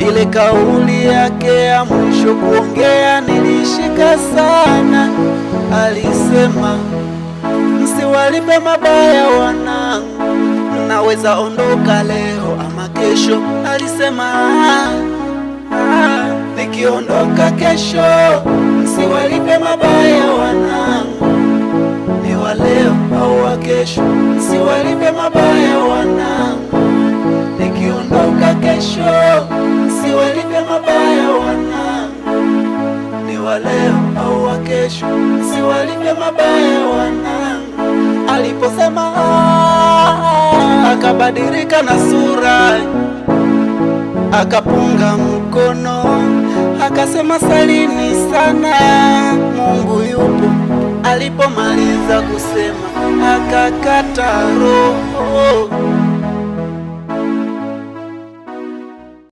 Ile kauli yake ya mwisho kuongea nilishika sana. Alisema msiwalipe mabaya wanangu, naweza ondoka leo ama kesho. Alisema nikiondoka kesho, msiwalipe mabaya wanangu, ni wa leo au wa kesho. Msiwalipe mabaya wanangu, nikiondoka kesho, msiwalipe mabaya wanangu, ni wa leo au wa kesho. Msiwalipe mabaya wanangu. Aliposema akabadilika na sura, akapunga mkono, akasema salini sana, Mungu yupo. Alipomaliza kusema akakata roho.